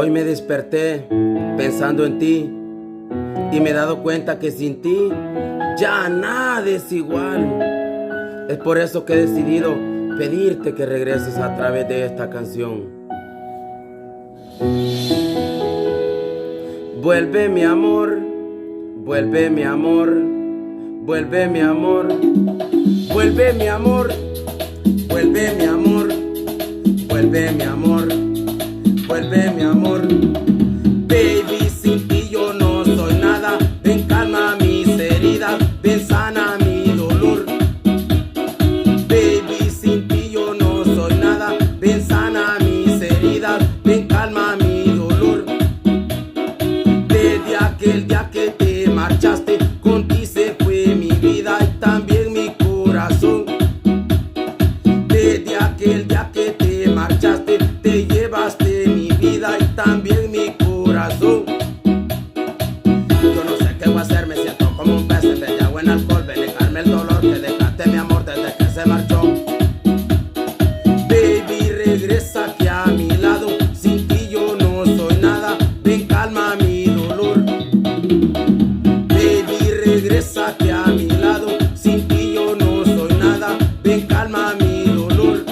Hoy me desperté pensando en ti y me he dado cuenta que sin ti ya nada es igual. Es por eso que he decidido pedirte que regreses a través de esta canción. Vuelve mi amor, vuelve mi amor, vuelve mi amor, vuelve mi amor, vuelve mi amor, vuelve mi amor, vuelve mi amor. Baby, sin ti yo no soy nada. Ven, calma mis heridas, ven, sana mi dolor. Baby, sin ti yo no soy nada. Ven, sana mis heridas, ven, calma mi dolor. Desde aquel día que te marchaste, contigo se fue mi vida y también mi corazón. Desde aquel día que te marchaste, te llevaste mi vida y también mi corazón. Yo no sé qué voy a hacer, me siento como un pez en vez de agua en alcohol. Ven, dejarme el dolor que dejaste mi amor desde que se marchó. Baby, regresa aquí a mi lado, sin ti yo no soy nada. Ven, calma mi dolor. Baby, regresa aquí a mi lado, sin ti yo no soy nada. Ven, calma mi dolor.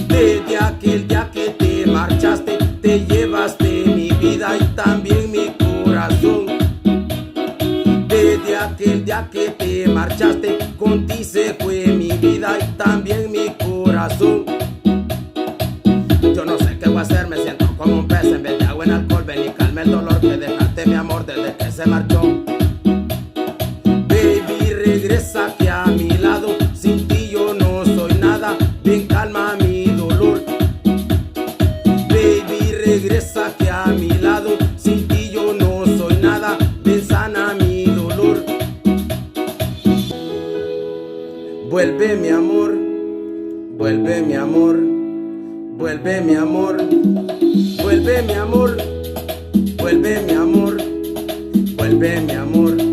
Desde aquel día que te marchaste, te llevaste mi vida y también mi corazón. Desde aquel día que te marchaste, contigo se fue mi vida y también mi corazón. Yo no sé qué voy a hacer, me siento como un pez en vez de agua en alcohol. Ven y calma el dolor que dejaste mi amor desde que se marchó. Baby, regresa aquí a mi lado, sin ti yo no soy nada. Ven, calma mi dolor. Baby, regresa aquí a mi lado, sin ti yo no soy nada. Ven, sana mi dolor. Vuelve mi amor, vuelve mi amor, vuelve mi amor, vuelve mi amor, vuelve mi amor, vuelve mi amor.